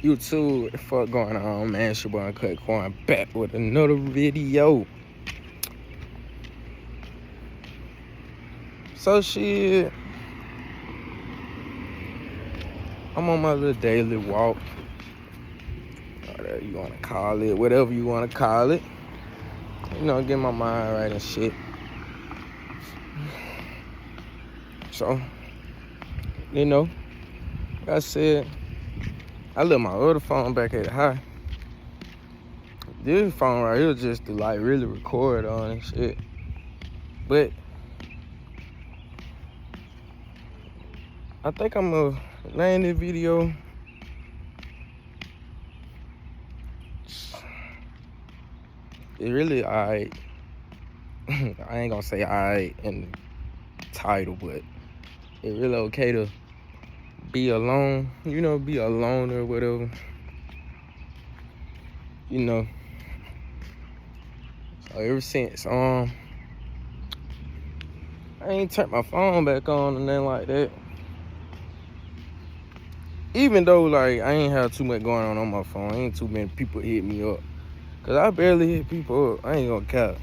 YouTube, what the fuck going on, man? It's your boy Cut Corn back with another video. So shit, I'm on my little daily walk. Whatever you wanna call it, whatever you wanna call it. You know, get my mind right and shit. So, you know, like I said, I left my other phone back at the house. This phone right here just to like really record on and shit. But I think I'm gonna name this video it really alright. I ain't gonna say alright in the title, but it really okay to be alone, you know, be alone or whatever. You know. So ever since I ain't turned my phone back on and nothing like that. Even though like I ain't have too much going on my phone, ain't too many people hit me up. Cause I barely hit people up. I ain't gonna cap.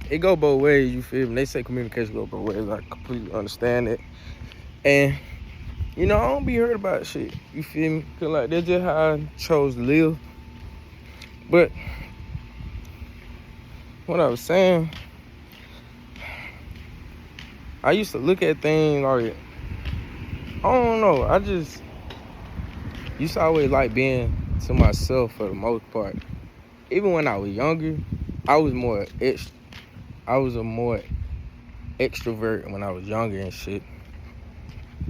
It go both ways, you feel me? They say communication go both ways. I completely understand it. And you know, I don't be hurt about shit. You feel me? Cause like that's just how I chose to live. But what I was saying, I used to look at things like, I don't know, I just used to always like being to myself for the most part. Even when I was younger, I was a more extrovert when I was younger and shit.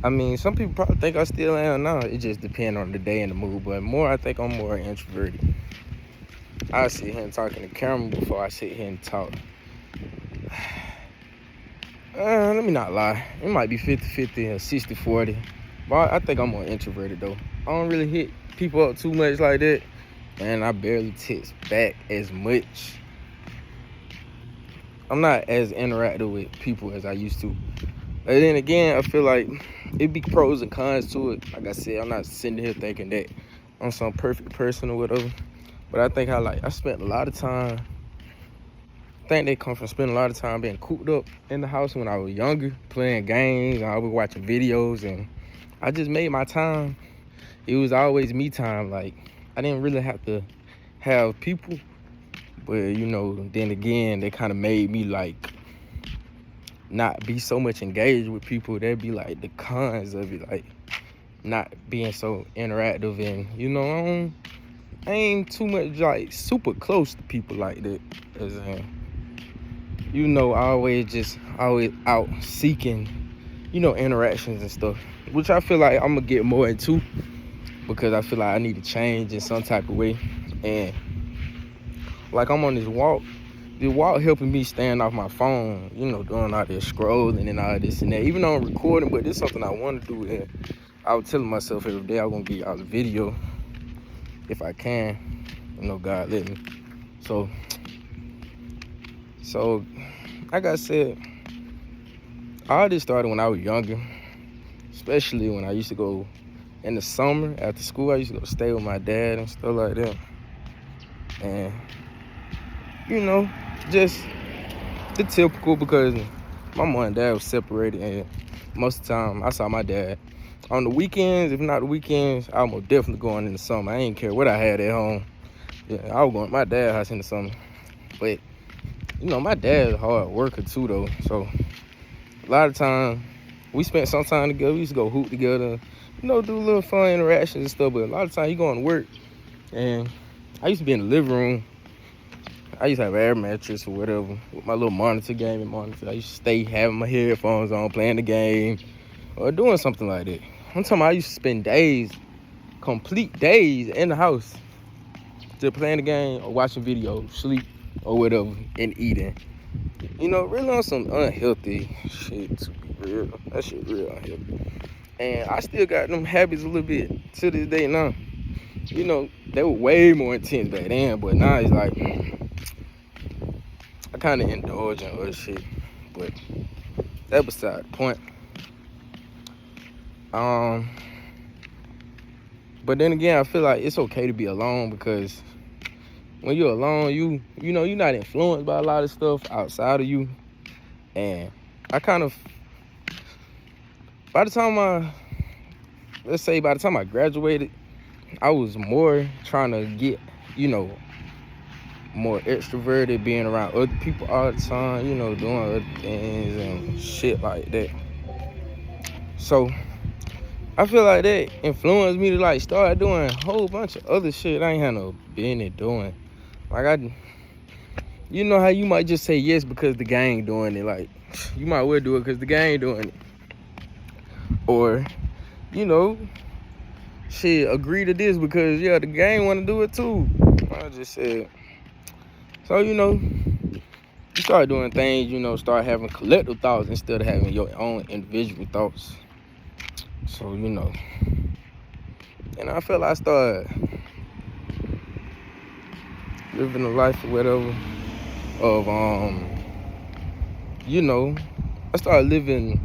I mean, some people probably think I still am now. It just depends on the day and the mood. But I think I'm more introverted. I sit here and talk in the camera before I sit here and talk. Let me not lie. It might be 50-50 or 60-40. But I think I'm more introverted, though. I don't really hit people up too much like that. And I barely text back as much. I'm not as interactive with people as I used to. But then again, I feel like it be pros and cons to it. Like I said, I'm not sitting here thinking that I'm some perfect person or whatever. But I think I spent a lot of time. I think they come from spending a lot of time being cooped up in the house when I was younger, playing games, and I was watching videos, and I just made my time. It was always me time. Like, I didn't really have to have people. But, you know, then again, they kind of made me, like, not be so much engaged with people. That'd be, like, the cons of it, like, not being so interactive. And, you know, I ain't too much, like, super close to people like that. As in, you know, always out seeking, you know, interactions and stuff. Which I feel like I'm going to get more into. Because I feel like I need to change in some type of way. And like I'm on this walk helping me staying off my phone, you know, doing all this scrolling and all this and that. Even though I'm recording, but this is something I want to do. And I was telling myself every day I'm going to get y'all a video if I can. You know, God let me. So like I said, all this started when I was younger. Especially when I used to go in the summer after school. I used to go stay with my dad and stuff like that. And, you know, just the typical, because my mom and dad was separated. And most of the time, I saw my dad on the weekends. If not the weekends, I was definitely going in the summer. I didn't care what I had at home. Yeah, I was going to my dad's house in the summer. But, you know, my dad's a hard worker too, though. So, a lot of time, we spent some time together. We used to go hoop together. You know, do little fun interactions and stuff, but a lot of times you going to work, and I used to be in the living room. I used to have an air mattress or whatever with my little gaming monitor. I used to stay having my headphones on, playing the game, or doing something like that. I'm talking about I used to spend days, complete days in the house, just playing the game or watching videos, sleep or whatever, and eating. You know, really on some unhealthy shit, to be real. That shit real unhealthy. And I still got them habits a little bit to this day now. You know, they were way more intense back then, but now it's like, I kind of indulge in other shit. But that beside the point. But then again, I feel like it's okay to be alone because when you're alone, you know you're not influenced by a lot of stuff outside of you. And I kind of, by the time I graduated, I was more trying to get, you know, more extroverted, being around other people all the time, you know, doing other things and shit like that. So I feel like that influenced me to like start doing a whole bunch of other shit I ain't had no business doing. Like you know how you might just say yes because the gang doing it. Like you might well do it because the gang doing it, or you know, shit, agree to this because yeah, the gang want to do it too. I just said. So you know, you start doing things. You know, start having collective thoughts instead of having your own individual thoughts. So you know, and I feel like I started living a life or whatever of you know, I started living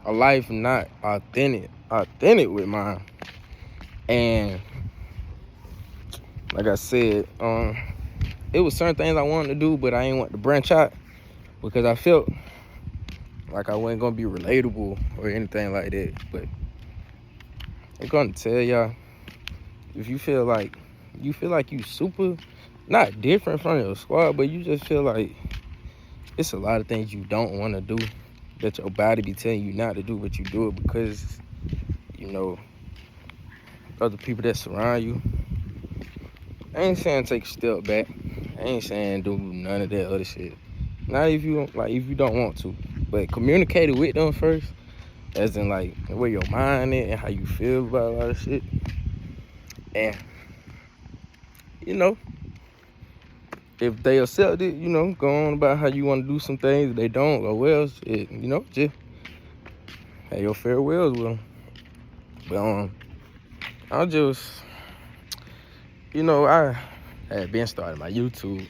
a life not authentic with mine. And like I said, it was certain things I wanted to do, but I ain't want to branch out because I felt like I wasn't gonna be relatable or anything like that. But I'm gonna tell y'all, if you feel like you super not different from your squad, but you just feel like it's a lot of things you don't want to do that your body be telling you not to do, but you do it because you know other people that surround you. I ain't saying take a step back. I ain't saying do none of that other shit. Not if you don't want to, but communicate it with them first, as in like where your mind is and how you feel about a lot of shit. And you know, if they accept it, you know, go on about how you want to do some things. If they don't, or well, shit, you know, just have your farewells with them. But I just, you know, I had been starting my YouTube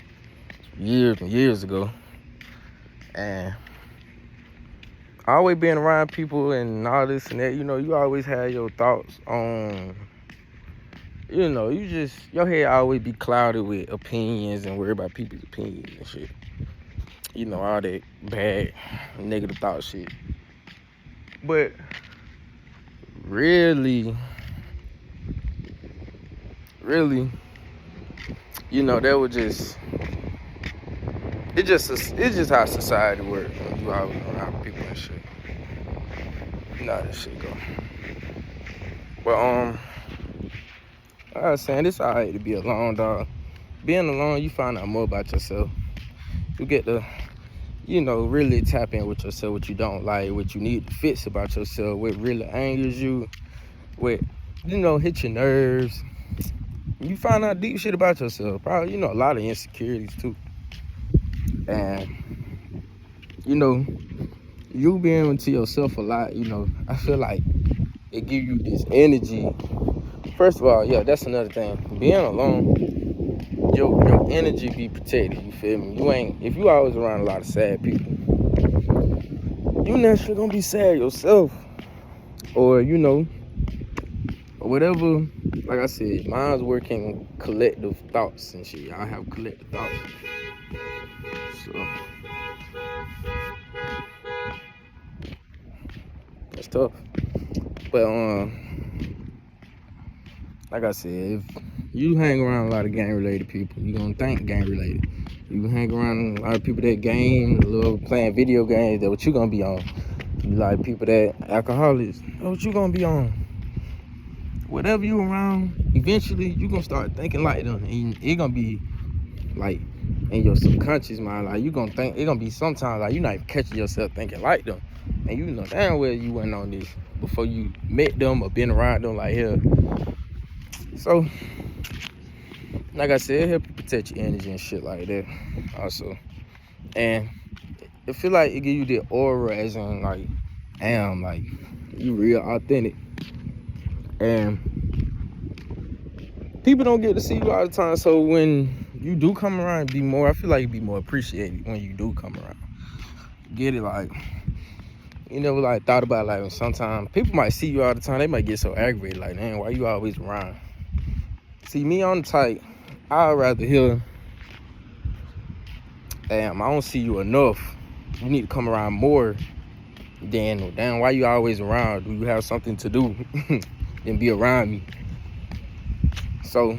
years and years ago, and I always been around people and all this and that. You know, you always have your thoughts on. You know, your head always be clouded with opinions and worry about people's opinions and shit. You know, all that bad, negative thought shit. But really, you know, that was just, it's just how society works. You always around people and shit. You know how that shit go. But I was saying, it's alright to be alone, dog. Being alone, you find out more about yourself. You get to, you know, really tap in with yourself, what you don't like, what you need to fix about yourself, what really angers you, what, you know, hit your nerves. You find out deep shit about yourself. Probably, you know, a lot of insecurities too. And, you know, you being into yourself a lot, you know, I feel like it give you this energy. First of all, yeah, that's another thing. Being alone, your energy be protected, you feel me? If you always around a lot of sad people, you naturally gonna be sad yourself. Or, you know, or whatever. Like I said, mine's working collective thoughts and shit. I have collective thoughts. So that's tough. But like I said, if you hang around a lot of gang-related people, you gonna think gang-related. You hang around a lot of people that game, love playing video games, that what you gonna be on. You like people that alcoholics, that what you gonna be on. Whatever you around, eventually you gonna start thinking like them, and it gonna be like in your subconscious mind, like you gonna think, it gonna be sometimes like you not even catching yourself thinking like them, and you know damn well you went on this before you met them or been around them like hell. So, like I said, it help you protect your energy and shit like that also. And it feel like it give you the aura as in like, damn, like you real authentic. And people don't get to see you all the time, so when you do come around, I feel like you be more appreciated when you do come around. Get it? Like You never like thought about like sometimes people might see you all the time, they might get so aggravated, like, man, why you always around? See, me on the type, I'd rather hear, damn, I don't see you enough. You need to come around more than, damn, why you always around? Do you have something to do? Than be around me. So,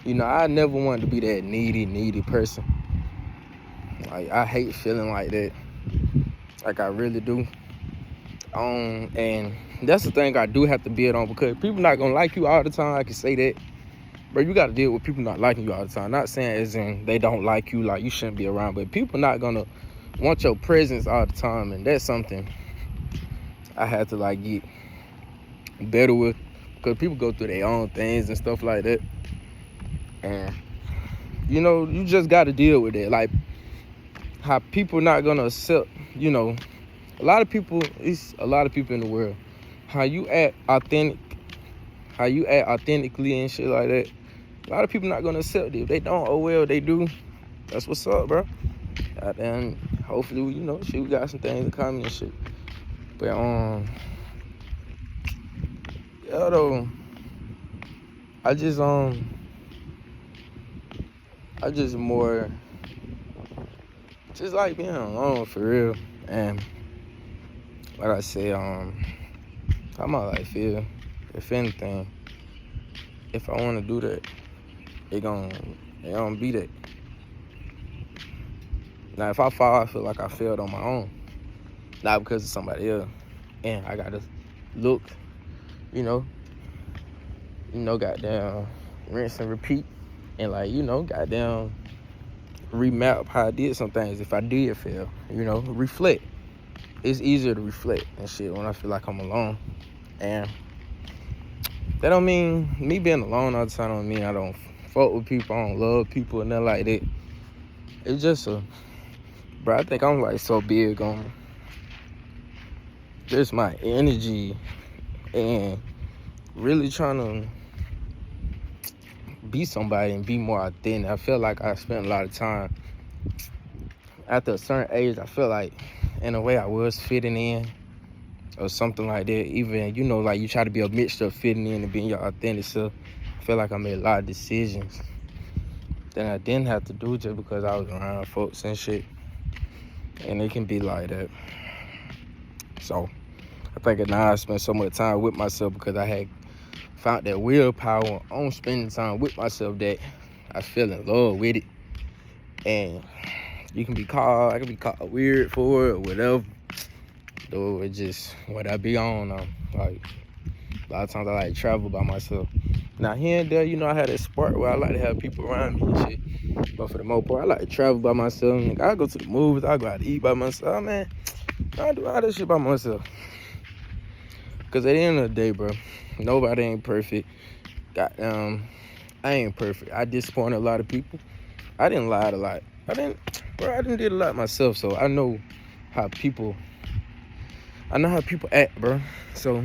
you know, I never wanted to be that needy person. Like, I hate feeling like that. Like, I really do. And that's the thing I do have to build on, because people not gonna like you all the time. I can say that. But you gotta deal with people not liking you all the time. Not saying as in they don't like you, like you shouldn't be around, but people not gonna want your presence all the time, and that's something I had to like get better with, because people go through their own things and stuff like that. And you know, you just gotta deal with it. Like how people not gonna accept, you know, a lot of people in the world. How you act authentically and shit like that. A lot of people not gonna accept it. If they don't, oh well, they do. That's what's up, bro. And hopefully, you know, shit, we got some things in common and shit. But yeah, though, I just more just like being alone for real. And like I say, how my life feel. If anything, if I want to do that, it gonna be that. Now, if I fall, I feel like I failed on my own, not because of somebody else. And I gotta look, you know, goddamn, rinse and repeat, and like, you know, goddamn, remap how I did some things. If I did fail, you know, reflect. It's easier to reflect and shit when I feel like I'm alone. And that don't mean me being alone all the time. Don't mean I don't fuck with people, I don't love people and nothing like that. It's just bro, I think I'm like so big on just my energy and really trying to be somebody and be more authentic. I feel like I spent a lot of time after a certain age. I feel like in a way I was fitting in or something like that. Even, you know, like you try to be a mixture of fitting in and being your authentic self. I feel like I made a lot of decisions that I didn't have to do just because I was around folks and shit. And it can be like that. So I think now I spend so much time with myself because I had found that willpower on spending time with myself that I fell in love with it. And I can be called weird for it or whatever. Though it just what I be on. Like a lot of times I like to travel by myself. Now here and there, you know, I had that spark where I like to have people around me and shit. But for the most part, I like to travel by myself. Like, I go to the movies, I go out to eat by myself, man. I do all this shit by myself. Cause at the end of the day, bro, nobody ain't perfect. I ain't perfect. I disappointed a lot of people. I didn't lie a lot. I didn't did a lot myself, so I know how people act, bro. So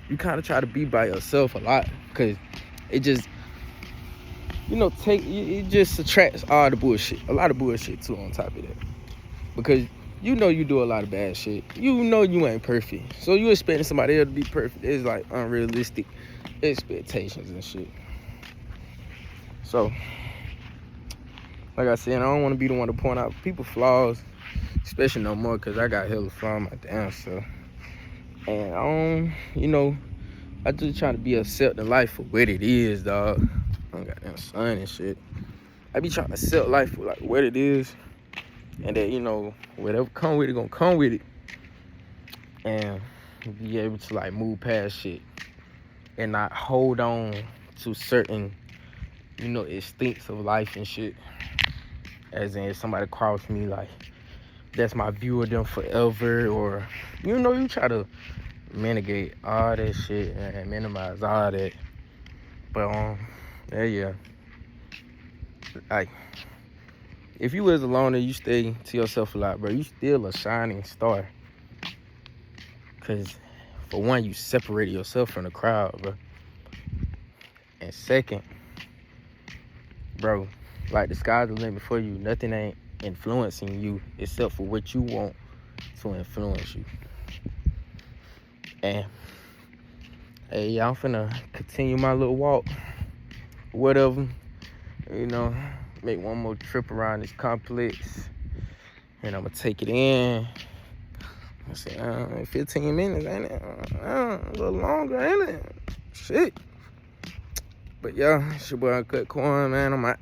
you kind of try to be by yourself a lot, cause it just, you know, it just subtracts all the bullshit, a lot of bullshit too on top of that, because you know you do a lot of bad shit. You know you ain't perfect, so you expecting somebody else to be perfect. It's like unrealistic expectations and shit. So, like I said, I don't want to be the one to point out people's flaws, especially no more, because I got hella flaws my damn self. And you know, I just trying to be accepting life for what it is, dog. I got damn son and shit. I be trying to accept life for like what it is, and that, you know, whatever come with it, gonna come with it, and be able to like move past shit and not hold on to certain, you know, instincts of life and shit. As in, if somebody cross me, like that's my view of them forever, or, you know, you try to mitigate all that shit and minimize all that. But yeah, like, if you was alone and you stay to yourself a lot, bro, you still a shining star. Cause for one, you separated yourself from the crowd, bro. And second, bro, like, the sky's the limit for you. Nothing ain't influencing you except for what you want to influence you. And hey, y'all, I'm finna continue my little walk, whatever. You know, make one more trip around this complex, and I'm gonna take it in. I said, 15 minutes, ain't it? A little longer, ain't it? Shit. But yeah, it's your boy Cut Corn, man. I'm out.